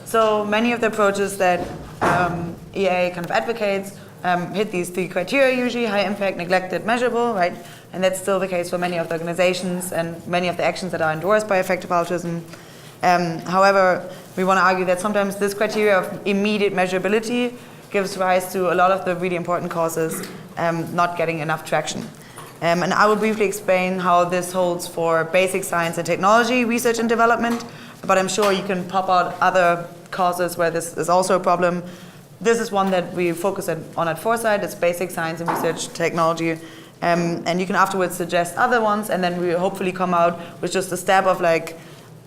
So many of the approaches that EA kind of advocates hit these 3 criteria usually: high impact, neglected, measurable, right? And that's still the case for many of the organizations and many of the actions that are endorsed by effective altruism. However, we want to argue that sometimes this criteria of immediate measurability gives rise to a lot of the really important causes not getting enough traction. And I will briefly explain how this holds for basic science and technology research and development, but I'm sure you can pop out other causes where this is also a problem. This is one that we focus on at Foresight. It's basic science and research technology. And you can afterwards suggest other ones, and then we hopefully come out with just a step of like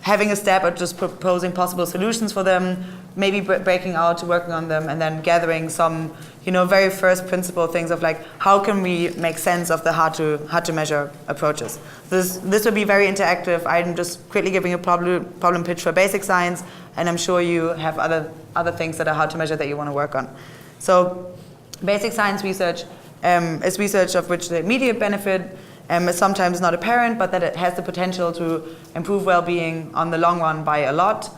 having a step at just proposing possible solutions for them, maybe breaking out, working on them, and then gathering some, very first principle things of like, how can we make sense of the hard to measure approaches? This will be very interactive. I'm just quickly giving a problem pitch for basic science, and I'm sure you have other things that are hard to measure that you want to work on. So basic science research is research of which the immediate benefit is sometimes not apparent, but that it has the potential to improve well-being on the long run by a lot.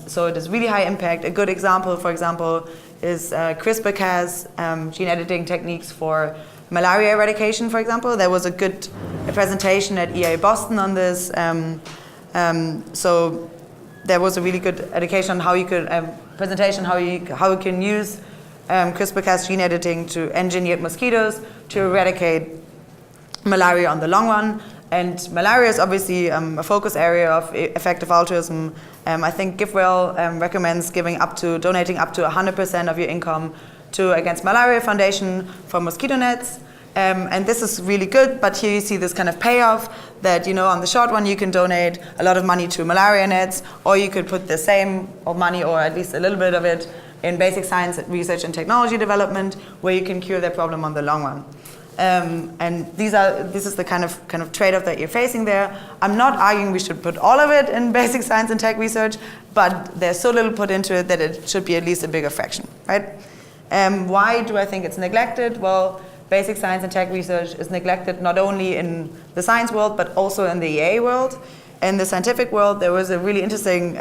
So it is really high impact. A good example, for example, is CRISPR-Cas gene editing techniques for malaria eradication, for example. There was a good presentation at EA Boston on this. So there was a really good education on how you could, presentation how you can use CRISPR-Cas gene editing to engineer mosquitoes to eradicate malaria on the long run. And malaria is obviously a focus area of effective altruism. I think GiveWell recommends donating up to 100% of your income to Against Malaria Foundation for mosquito nets. And this is really good, but here you see this kind of payoff that, on the short run you can donate a lot of money to malaria nets, or you could put the same money, or at least a little bit of it, in basic science research and technology development, where you can cure their problem on the long run. And this is the kind of trade-off that you're facing there. I'm not arguing we should put all of it in basic science and tech research, but there's so little put into it that it should be at least a bigger fraction, right? Why do I think it's neglected? Well, basic science and tech research is neglected not only in the science world, but also in the EA world. In the scientific world, there was a really interesting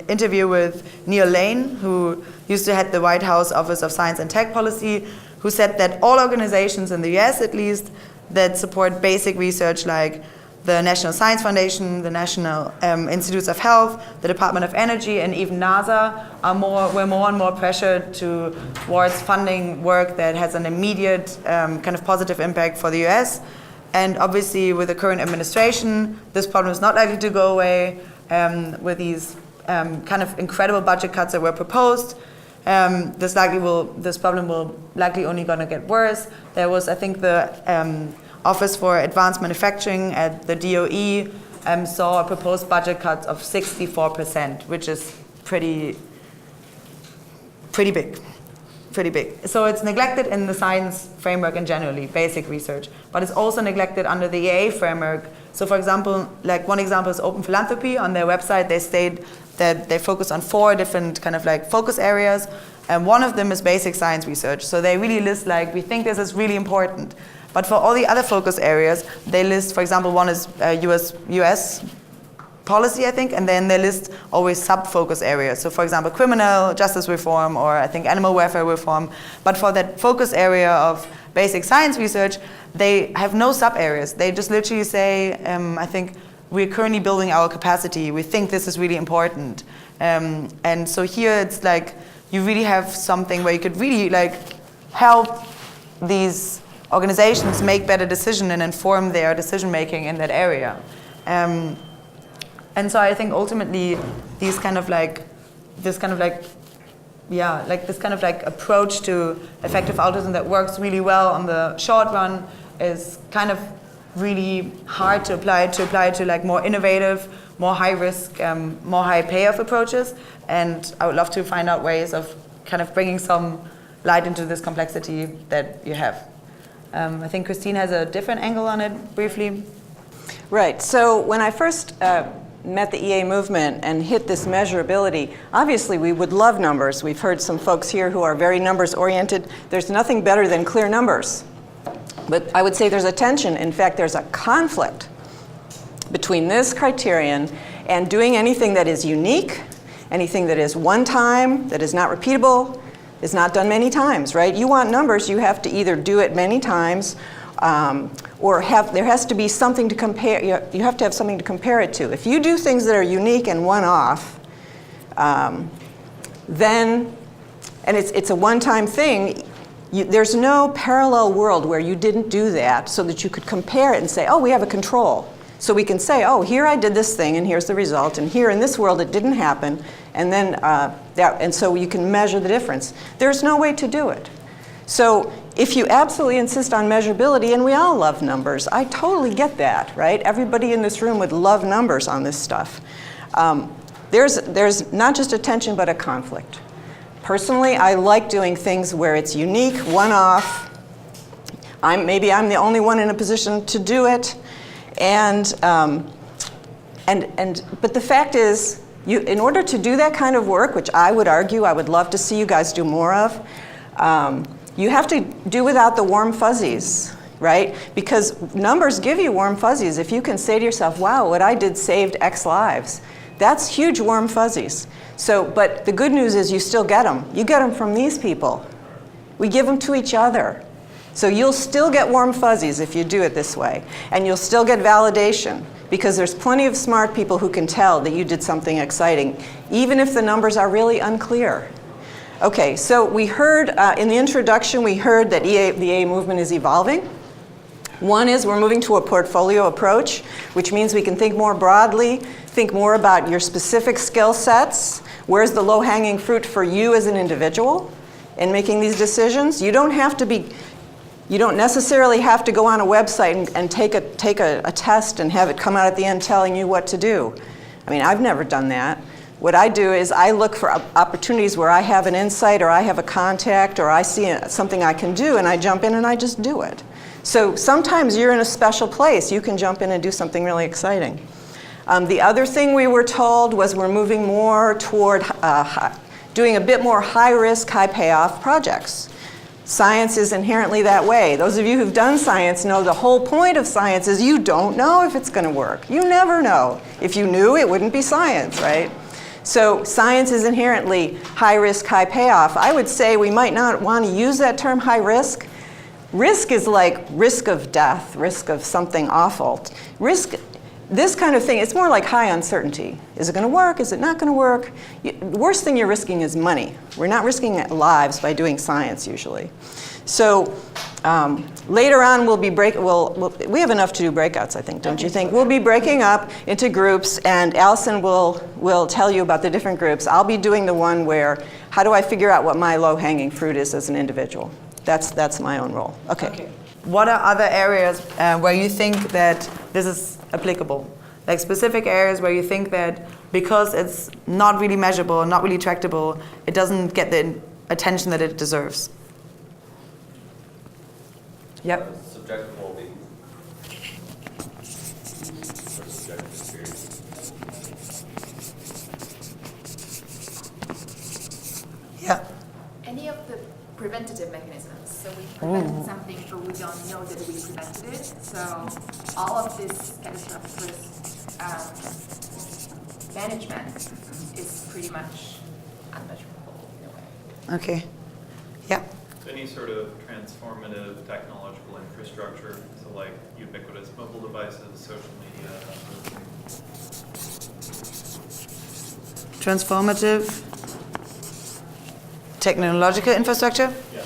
interview with Neil Lane, who used to head the White House Office of Science and Tech Policy, who said that all organizations in the US, at least, that support basic research like the National Science Foundation, the National Institutes of Health, the Department of Energy, and even NASA were more and more pressured towards funding work that has an immediate kind of positive impact for the US. And obviously, with the current administration, this problem is not likely to go away with these kind of incredible budget cuts that were proposed. This problem will likely only going to get worse. There was, I think, the Office for Advanced Manufacturing at the DOE saw a proposed budget cut of 64%, which is pretty big. So it's neglected in the science framework and generally, basic research, but it's also neglected under the EA framework. So for example, like one example is Open Philanthropy. On their website, they state that they focus on 4 different kind of like focus areas, and one of them is basic science research. So they really list like, we think this is really important. But for all the other focus areas, they list, for example, one is US policy, I think, and then they list always sub-focus areas. So for example, criminal justice reform, or I think animal welfare reform. But for that focus area of basic science research, they have no sub-areas. They just literally say, I think, we're currently building our capacity. We think this is really important. And so here it's like, you really have something where you could really like help these organizations make better decisions and inform their decision making in that area. And so I think ultimately this kind of like approach to effective altruism that works really well on the short run is kind of really hard to apply to like more innovative, more high risk, more high payoff approaches. And I would love to find out ways of kind of bringing some light into this complexity that you have. I think Christine has a different angle on it, briefly. Right. So when I first met the EA movement and hit this measurability, obviously we would love numbers. We've heard some folks here who are very numbers oriented. There's nothing better than clear numbers. But I would say there's a tension. In fact, there's a conflict between this criterion and doing anything that is unique Anything that is one time, that is not repeatable, is not done many times, right? You want numbers, you have to either do it many times or there has to be something to compare. You have to have something to compare it to. If you do things that are unique and one-off, then, and it's a one-time thing, there's no parallel world where you didn't do that so that you could compare it and say, oh, we have a control. So we can say, oh, here I did this thing, and here's the result, and here in this world it didn't happen, and then and so you can measure the difference. There's no way to do it. So if you absolutely insist on measurability, and we all love numbers, I totally get that, right? Everybody in this room would love numbers on this stuff. There's not just a tension, but a conflict. Personally, I like doing things where it's unique, one-off. Maybe I'm the only one in a position to do it. But the fact is, in order to do that kind of work, which I would argue I would love to see you guys do more of, you have to do without the warm fuzzies, right? Because numbers give you warm fuzzies. If you can say to yourself, wow, what I did saved X lives, that's huge warm fuzzies. So, but the good news is you still get them. You get them from these people. We give them to each other. So you'll still get warm fuzzies if you do it this way. And you'll still get validation, because there's plenty of smart people who can tell that you did something exciting, even if the numbers are really unclear. Okay, so we heard, in the introduction, we heard that the EA movement is evolving. One is we're moving to a portfolio approach, which means we can think more broadly, think more about your specific skill sets. Where's the low-hanging fruit for you as an individual in making these decisions? You don't necessarily have to go on a website and take a test and have it come out at the end telling you what to do. I mean, I've never done that. What I do is I look for opportunities where I have an insight or I have a contact or I see something I can do, and I jump in and I just do it. So sometimes you're in a special place. You can jump in and do something really exciting. The other thing we were told was we're moving more toward doing a bit more high-risk, high-payoff projects. Science is inherently that way. Those of you who've done science know the whole point of science is you don't know if it's going to work. You never know. If you knew, it wouldn't be science, right? So science is inherently high-risk, high-payoff. I would say we might not want to use that term high-risk. Risk is like risk of death, risk of something awful. Risk, this kind of thing, it's more like high uncertainty. Is it going to work? Is it not going to work? The worst thing you're risking is money. We're not risking lives by doing science usually. So later on we have enough to do breakouts, I think, don't you think? We'll be breaking up into groups, and Allison will tell you about the different groups. I'll be doing the one where, how do I figure out what my low-hanging fruit is as an individual? That's my own role. Okay. What are other areas where you think that this is applicable? Like specific areas where you think that because it's not really measurable, not really tractable, it doesn't get the attention that it deserves? Yep. Subjective well-being. Or subjective experience. Yeah. Any of the preventative mechanisms. So we prevented something, but we don't know that we prevented it. So all of this catastrophic risk management is pretty much unmeasurable in a way. Okay. Yeah. Any sort of transformative technological infrastructure, so like ubiquitous mobile devices, social media, that sort of thing. Transformative technological infrastructure? Yeah.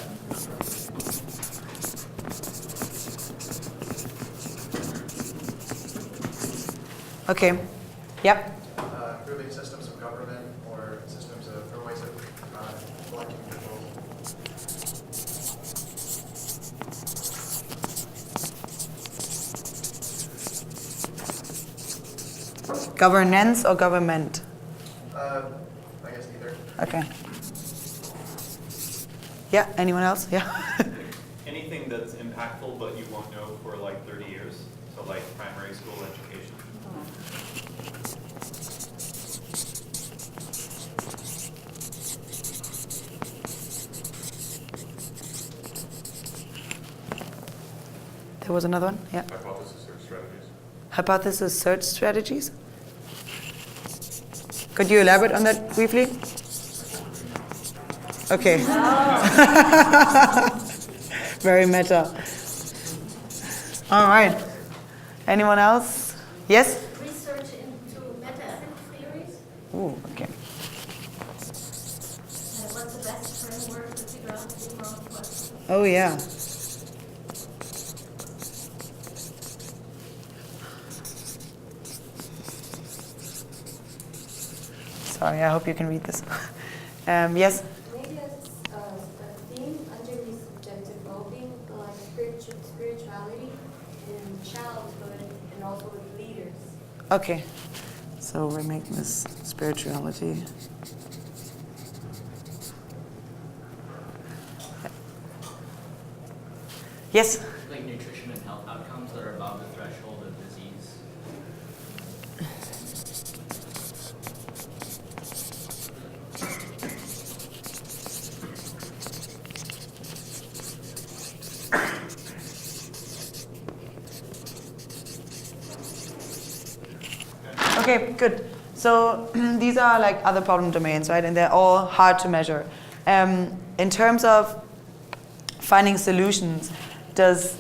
Okay. Yep. Improving systems of government or systems or ways of collecting control. Governance or government? I guess either. Okay. Yeah, anyone else? Yeah. Anything that's impactful but you won't know for like 30 years, so like primary school education. There was another one? Yeah. Hypothesis search strategies. Hypothesis search strategies? Could you elaborate on that briefly? Okay. Very meta. All right. Anyone else? Yes? Research into meta-ethical theories. Ooh, okay. What's the best framework to figure out the wrong question? Oh, yeah. Sorry, I hope you can read this. Yes? Maybe a theme underneath subjective well-being, like spirituality in childhood and also with leaders. Okay. So we're making this spirituality. Yes? Like nutrition and health outcomes that are above the threshold of disease. Okay, good. So these are like other problem domains, right? And they're all hard to measure. In terms of finding solutions, does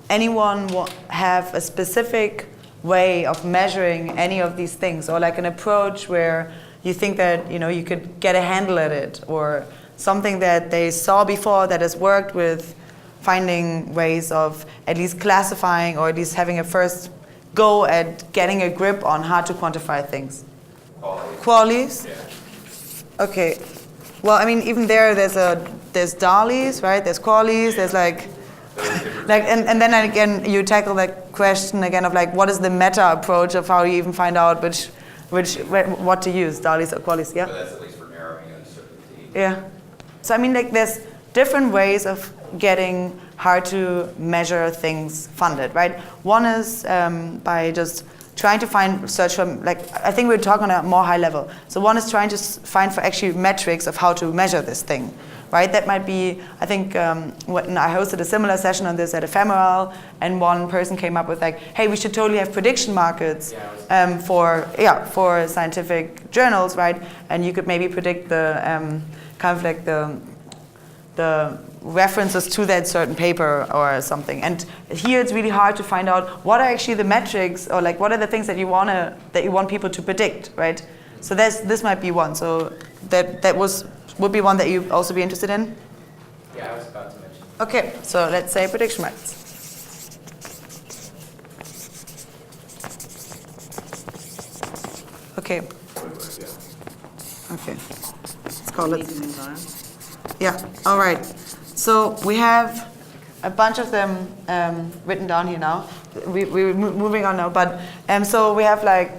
anyone have a specific way of measuring any of these things, or like an approach where you think that you could get a handle at it, or something that they saw before that has worked with finding ways of at least classifying or at least having a first go at getting a grip on how to quantify things? Qualities? Yeah. Okay. Well, I mean, even there's DALIs, right? There's qualities. There's and then again you tackle that question again of like, what is the meta approach of how you even find out what to use, DALIs or qualities? Yeah. But that's at least for narrowing uncertainty. Yeah. So I mean, like, there's different ways of getting hard to measure things funded, right? One is by just trying to search for, like, I think we're talking on a more high level. So one is trying to find for actually metrics of how to measure this thing, right? That might be, I think, when I hosted a similar session on this at Ephemeral, and one person came up with like, hey, we should totally have prediction markets for scientific journals, right? And you could maybe predict the kind of like the references to that certain paper or something. And here it's really hard to find out what are actually the metrics, or like what are the things that you want people to predict, right? So this might be one. So that would be one that you'd also be interested in? Yeah, I was about to mention. Okay, so let's say prediction markets. Okay. Okay. Let's call it. Yeah, all right. So we have a bunch of them written down here now. We're moving on now, but so we have like,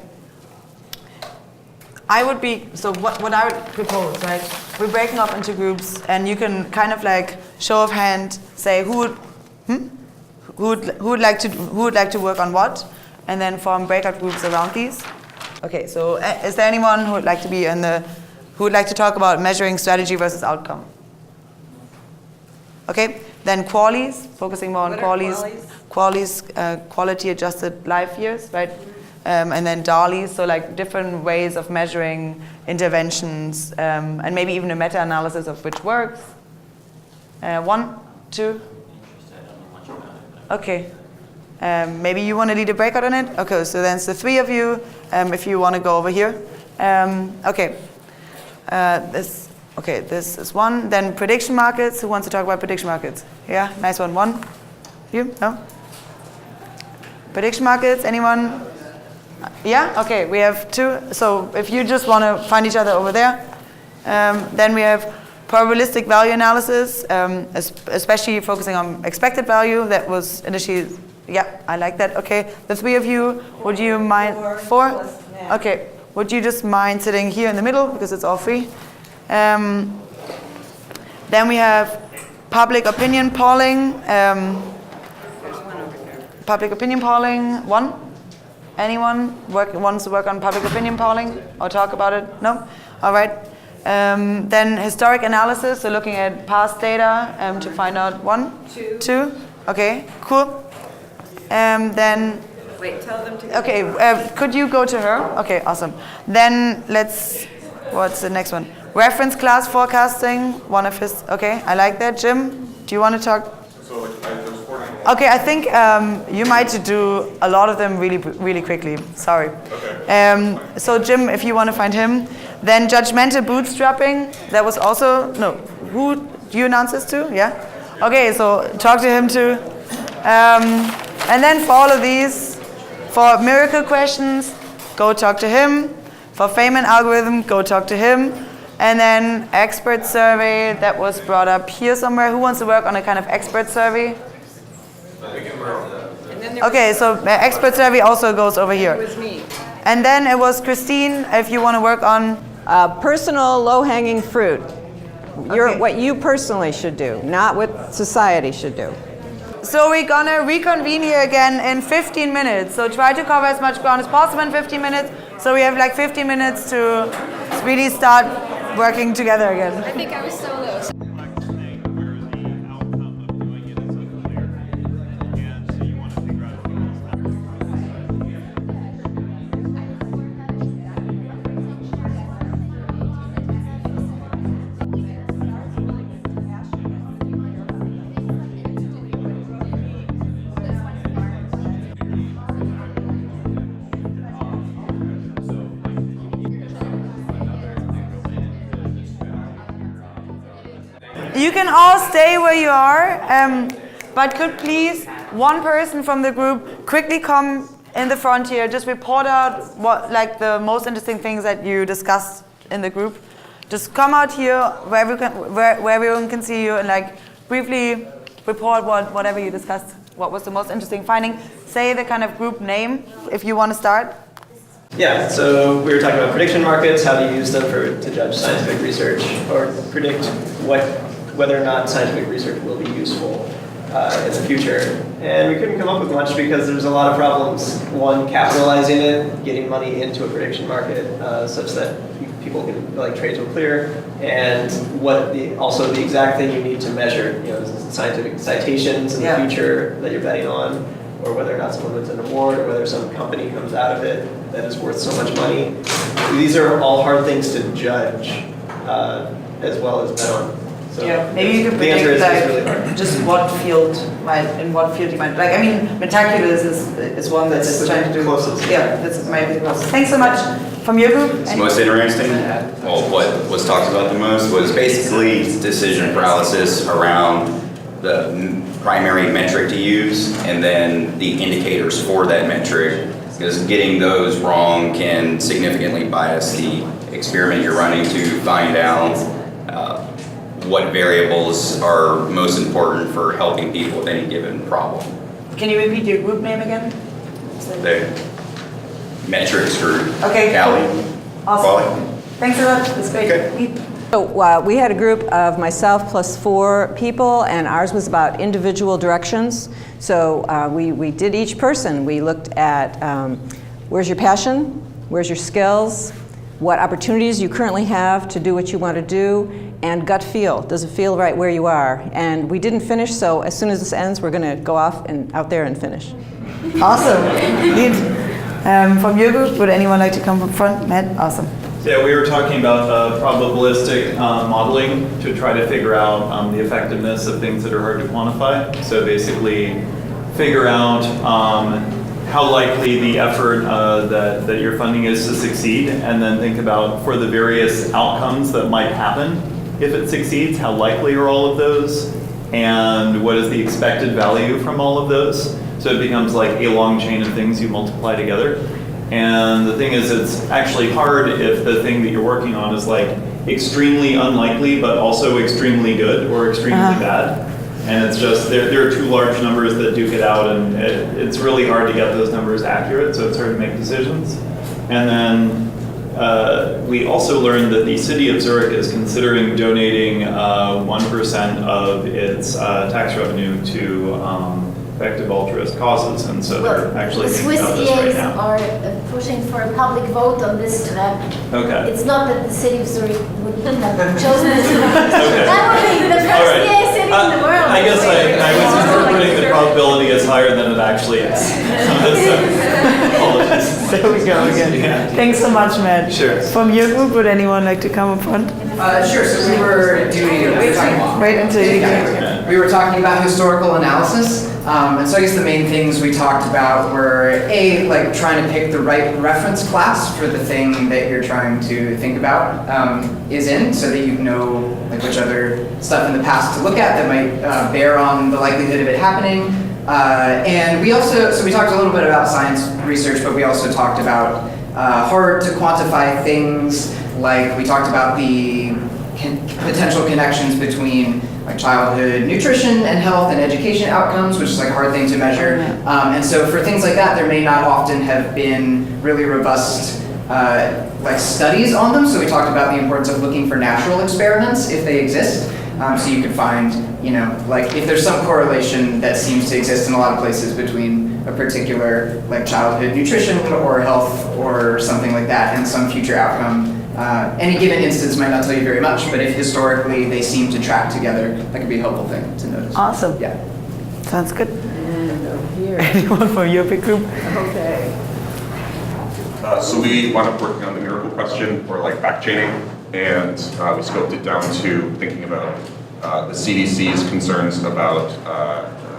what I would propose, right? We're breaking up into groups, and you can kind of like show of hand say who would like to work on what, and then form breakout groups around these. Okay, so is there anyone who would like to be who would like to talk about measuring strategy versus outcome? Okay, then qualities, focusing more on qualities, quality adjusted life years, right? And then DALIs, so like different ways of measuring interventions, and maybe even a meta-analysis of which works. 1, 2? Okay. Maybe you want to lead a breakout on it? Okay, so then it's the 3 of you, if you want to go over here. Okay. This is 1. Then prediction markets. Who wants to talk about prediction markets? Yeah, nice one. 1? You? No? Prediction markets, anyone? Yeah? Okay, we have 2. So if you just want to find each other over there. Then we have probabilistic value analysis, especially focusing on expected value. That was initially, yeah, I like that. Okay, the 3 of you, would you mind? 4? Okay, would you just mind sitting here in the middle, because it's all free? Then we have public opinion polling. Public opinion polling, 1? Anyone wants to work on public opinion polling or talk about it? No? All right. Then historic analysis, so looking at past data to find out 1? 2. Okay, cool. Then Wait, tell them to. Okay, could you go to her? Okay, awesome. Then what's the next one? Reference class forecasting, one of his, okay, I like that. Jim, do you want to talk? Okay, I think you might do a lot of them really quickly. Sorry. Okay. So Jim, if you want to find him. Then judgmental bootstrapping, that was also, no, who do you announce this to? Yeah? Okay, so talk to him too. And then for all of these, for miracle questions, go talk to him. For Feynman algorithm, go talk to him. And then expert survey, that was brought up here somewhere. Who wants to work on a kind of expert survey? Okay, so expert survey also goes over here. It was me. And then it was Christine, if you want to work on personal low-hanging fruit. Okay. What you personally should do, not what society should do. So we're gonna reconvene here again in 15 minutes. So try to cover as much ground as possible in 15 minutes. So we have like 15 minutes to really start working together again. I think I was solo. You can all stay where you are, but could please, one person from the group quickly come in the front here, just report out what, like the most interesting things that you discussed in the group. Just come out here where everyone can see you and like briefly report whatever you discussed. What was the most interesting finding? Say the kind of group name if you want to start. Yeah, so we were talking about prediction markets, how to use them to judge scientific research or predict whether or not scientific research will be useful in the future. And we couldn't come up with much because there's a lot of problems. One, capitalizing it, getting money into a prediction market such that people can, like, trades will clear, and also the exact thing you need to measure, scientific citations in the future that you're betting on, or whether or not someone wins an award, or whether some company comes out of it that is worth so much money. These are all hard things to judge as well as bet on. So maybe you can predict really just what field you might. Like, I mean, metaculus is one that's trying to do. Closest. Yeah, that's maybe the closest. Thanks so much. From your group? It's most interesting. Well, what was talked about the most was basically decision paralysis around the primary metric to use and then the indicators for that metric, because getting those wrong can significantly bias the experiment you're running to find out what variables are most important for helping people with any given problem. Can you repeat your group name again? The metrics group. Okay. Callie. Awesome. Thanks a lot. That's great. Okay. So we had a group of myself plus 4 people, and ours was about individual directions. So we did each person. We looked at where's your passion, where's your skills, what opportunities you currently have to do what you want to do, and gut feel. Does it feel right where you are? And we didn't finish, so as soon as this ends, we're going to go off and out there and finish. Awesome. From your group, would anyone like to come from front? Matt? Awesome. Yeah, we were talking about probabilistic modeling to try to figure out the effectiveness of things that are hard to quantify. So basically, figure out how likely the effort that you're funding is to succeed, and then think about for the various outcomes that might happen if it succeeds, how likely are all of those, and what is the expected value from all of those. So it becomes like a long chain of things you multiply together. And the thing is, it's actually hard if the thing that you're working on is like extremely unlikely, but also extremely good or extremely bad. And it's just, there are too large numbers that duke it out, and it's really hard to get those numbers accurate, so it's hard to make decisions. And then we also learned that the city of Zurich is considering donating 1% of its tax revenue to effective altruist causes, and so they're actually thinking about this right now. The Swiss EAs are pushing for a public vote on this. Okay. It's not that the city of Zurich would have chosen this. Okay. That would be the first EA city in the world. I guess I was interpreting the probability as higher than it actually is. Apologies. There we go again. Yeah. Thanks so much, Matt. Sure. From your group, would anyone like to come up front? Sure. So we were doing. Wait until you We were talking about historical analysis, and so I guess the main things we talked about were like trying to pick the right reference class for the thing that you're trying to think about is in, so that you know like which other stuff in the past to look at that might bear on the likelihood of it happening. And we also, so we talked a little bit about science research, but we also talked about hard to quantify things. Like we talked about the potential connections between like childhood nutrition and health and education outcomes, which is like a hard thing to measure. And so for things like that, there may not often have been really robust like studies on them. So we talked about the importance of looking for natural experiments if they exist. So you could find, you know, like if there's some correlation that seems to exist in a lot of places between a particular like childhood nutrition or health or something like that and some future outcome. Any given instance might not tell you very much, but if historically they seem to track together, that could be a helpful thing to notice. Awesome. Yeah. Sounds good. And over here. Anyone from your big group? Okay. So we wound up working on the miracle question, or like back chaining, and we scoped it down to thinking about the CDC's concerns about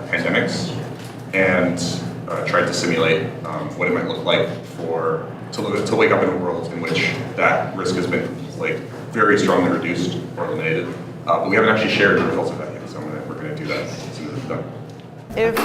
pandemics, and tried to simulate what it might look like to wake up in a world in which that risk has been like very strongly reduced or eliminated. But we haven't actually shared the results of that yet, so we're going to do that as soon as it's done. If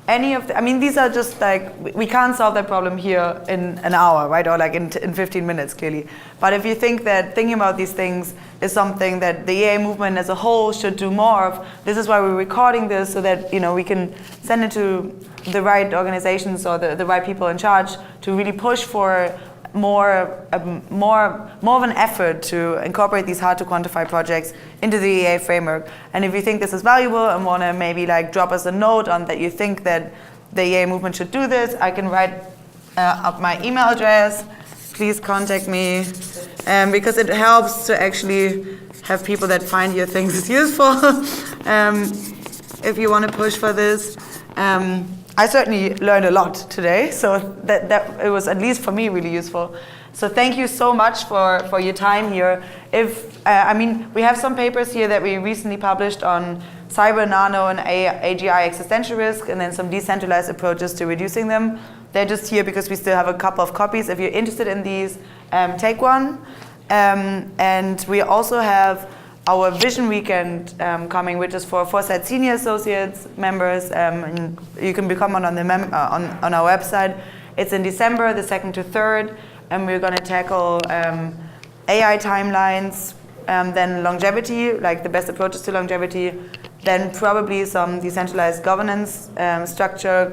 any of I mean, these are just like, we can't solve that problem here in an hour, right? Or like in 15 minutes, clearly. But if you think that thinking about these things is something that the EA movement as a whole should do more of, this is why we're recording this, so that, you know, we can send it to the right organizations or the right people in charge to really push for more of an effort to incorporate these hard-to-quantify projects into the EA framework. And if you think this is valuable and want to maybe like drop us a note on that you think that the EA movement should do this, I can write up my email address. Please contact me, because it helps to actually have people that find your things useful. If you want to push for this. I certainly learned a lot today, so that it was, at least for me, really useful. So thank you so much for your time here. I mean, we have some papers here that we recently published on cyber, nano, and AGI existential risk, and then some decentralized approaches to reducing them. They're just here because we still have a couple of copies. If you're interested in these, take one. And we also have our Vision Weekend coming, which is for Foresight Senior Associates members. And you can become one on our website. It's in December, the 2nd to 3rd, and we're going to tackle AI timelines, then longevity, like the best approaches to longevity, then probably some decentralized governance structure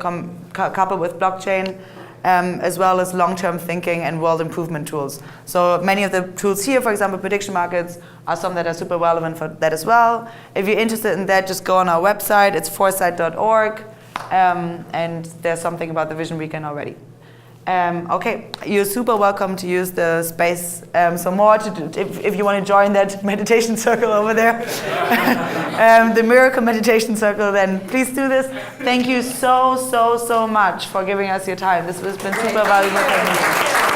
coupled with blockchain, as well as long-term thinking and world improvement tools. So many of the tools here, for example, prediction markets, are some that are super relevant for that as well. If you're interested in that, just go on our website. It's foresight.org, and there's something about the Vision Weekend already. Okay, you're super welcome to use the space some more if you want to join that meditation circle over there. The Miracle Meditation Circle, then please do this. Thank you so much for giving us your time. This has been super valuable.